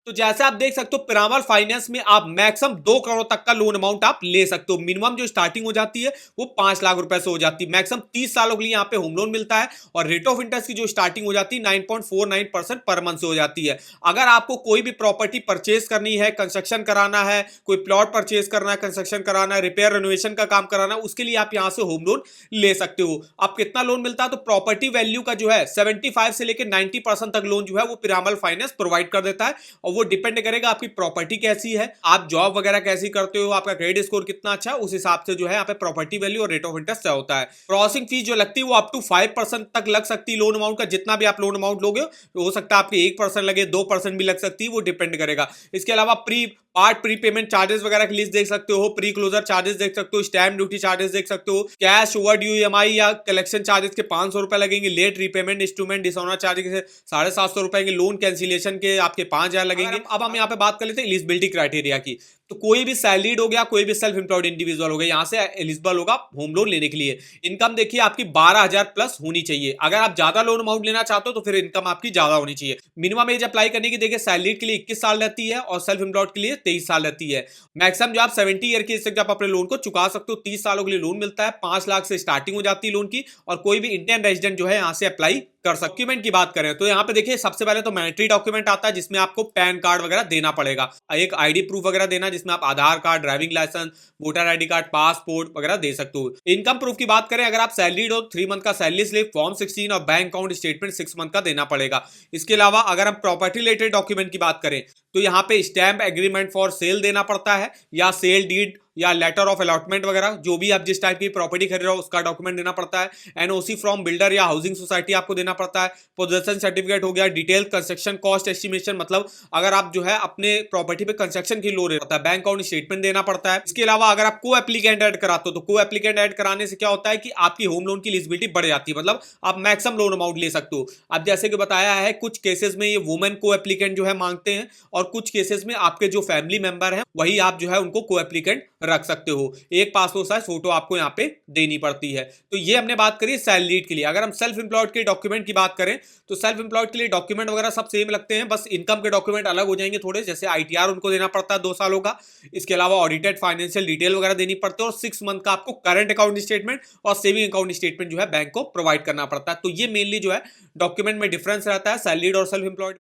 तो जैसे आप देख सकते हो पिरामल फाइनेंस में आप मैक्सिमम 2 करोड़ तक का लोन अमाउंट आप ले सकते हो। मिनिमम जो स्टार्टिंग हो जाती है वो 5 लाख रुपए से हो जाती है। मैक्सिमम 30 सालों के लिए यहाँ पे होम लोन मिलता है और रेट ऑफ इंटरेस्ट की जो स्टार्टिंग हो जाती है 9.49% पर मंथ से हो जाती है। अगर आपको कोई भी प्रॉपर्टी परचेज करनी है, कंस्ट्रक्शन कराना है, कोई प्लॉट परचेज करना है, कंस्ट्रक्शन कराना है, रिपेयर रेनोवेशन का काम कराना है, उसके लिए आप यहां से होम लोन ले सकते हो। अब कितना लोन मिलता है, तो प्रॉपर्टी वैल्यू का जो है 75 से लेकर 90% तक लोन जो है वो पिरामल फाइनेंस प्रोवाइड कर देता है और वो डिपेंड करेगा आपकी प्रॉपर्टी कैसी है, आप जॉब वगैरह कैसी करते हो, आपका क्रेडिट स्कोर कितना अच्छा है, उस हिसाब से जो है यहाँ पे प्रॉपर्टी वैल्यू और रेट ऑफ इंटरेस्ट क्या होता है। प्रोसेसिंग फीस जो लगती है वो अप टू 5% तक लग सकती है लोन अमाउंट का। जितना भी आप लोन अमाउंट लोगे हो सकता है आपके 1% लगे, 2% भी लग सकती है, वो डिपेंड करेगा। इसके अलावा प्री पेमेंट चार्जेस वगैरह की लिस्ट देख सकते हो, प्री क्लोजर चार्जेस देख सकते हो, स्टैम्प ड्यूटी चार्जेस देख सकते हो, कैश ओवर ड्यू ईएमआई या कलेक्शन चार्जेस के 500 रुपए लगेंगे, late repayment instrument dishonour charges के 750 रुपए के, लोन कैंसिलेशन के आपके 5,000 लगेंगे। अब हम यहाँ पे बात कर लेते हैं एलिजिबिलिटी क्राइटेरिया की। तो कोई भी सैलरीड हो गया, कोई भी सेल्फ एम्प्लॉयड इंडिविजुअल हो गया, यहां से एलिजिबल होगा होम लोन लेने के लिए। इनकम देखिए आपकी 12,000 प्लस होनी चाहिए। अगर आप ज्यादा लोन अमाउंट लेना चाहते हो तो फिर इनकम आपकी ज्यादा होनी चाहिए। मिनिमम एज अप्लाई करने की देखिए सैलरीड के लिए 21 साल रहती है और सेल्फ एम्प्लॉयड के लिए 23 साल रहती है। मैक्सिमम जो आप 70 ईयर की एज तक आप अपने लोन को चुका सकते हो। 30 सालों के लिए लोन मिलता है, 5 लाख से स्टार्टिंग हो जाती है लोन की और कोई भी इंडियन रेजिडेंट जो है यहां से अप्लाई कर सकते। डॉक्यूमेंट की बात करें तो यहाँ पे देखिए सबसे पहले तो मैंडेटरी डॉक्यूमेंट आता है जिसमें आपको पैन कार्ड वगैरह देना पड़ेगा, एक आईडी प्रूफ वगैरह देना जिसमें आप Aadhaar card, driving licence, voter ID card, passport वगैरह दे सकते हो। इनकम प्रूफ की बात करें, अगर आप सैलरीड हो 3 मंथ का सैलरी स्लिप, फॉर्म 16 और बैंक अकाउंट स्टेटमेंट 6 मंथ का देना पड़ेगा। इसके अलावा अगर हम प्रॉपर्टी रिलेटेड डॉक्यूमेंट की बात करें तो यहाँ पे स्टैम्प एग्रीमेंट फॉर सेल देना पड़ता है या सेल डीड या लेटर ऑफ अलॉटमेंट वगैरह, जो भी आप जिस टाइप की प्रॉपर्टी खरीद रहे हो उसका डॉक्यूमेंट देना पड़ता है। एनओसी फ्रॉम बिल्डर या हाउसिंग सोसाइटी आपको देना पड़ता है। पोजेशन सर्टिफिकेट हो गया, डिटेल कंस्ट्रक्शन कॉस्ट एस्टिमेशन, मतलब अगर आप जो है अपने प्रॉपर्टी पे कंस्ट्रक्शन की लोन रहता है, बैंक अकाउंट स्टेटमेंट देना पड़ता है। इसके अलावा अगर आप को एप्लीकेंट ऐड कराते हो तो को एप्लीकेंट ऐड कराने से क्या होता है कि आपकी होम लोन की एलिजिबिलिटी बढ़ जाती है, मतलब आप मैक्सिमम लोन अमाउंट ले सकते हो। अब जैसे कि बताया है कुछ केसेस में ये वुमेन को एप्लीकेंट जो है मांगते हैं और कुछ केसेस में आपके जो फैमिली मेंबर हैं वही आप जो है उनको को एप्लीकेंट रख सकते हो। एक पासपोर्ट साइज फोटो आपको यहाँ पे देनी पड़ती है। तो ये हमने बात करी सैलरीड के लिए। अगर हम सेल्फ एम्प्लॉयड के डॉक्यूमेंट की बात करें तो सेल्फ एम्प्लॉयड के लिए डॉक्यूमेंट वगैरह सब सेम लगते हैं, बस इनकम के डॉक्यूमेंट अलग हो जाएंगे थोड़े, जैसे आईटीआर उनको देना पड़ता है 2 सालों का। इसके अलावा ऑडिटेड फाइनेंशियल डिटेल वगैरह देनी पड़ती है और 6 मंथ का आपको करंट अकाउंट स्टेटमेंट और सेविंग अकाउंट स्टेटमेंट जो है बैंक को प्रोवाइड करना पड़ता है। तो ये मेनली जो है डॉक्यूमेंट में डिफरेंस रहता है सैलरीड और सेल्फ एम्प्लॉयड।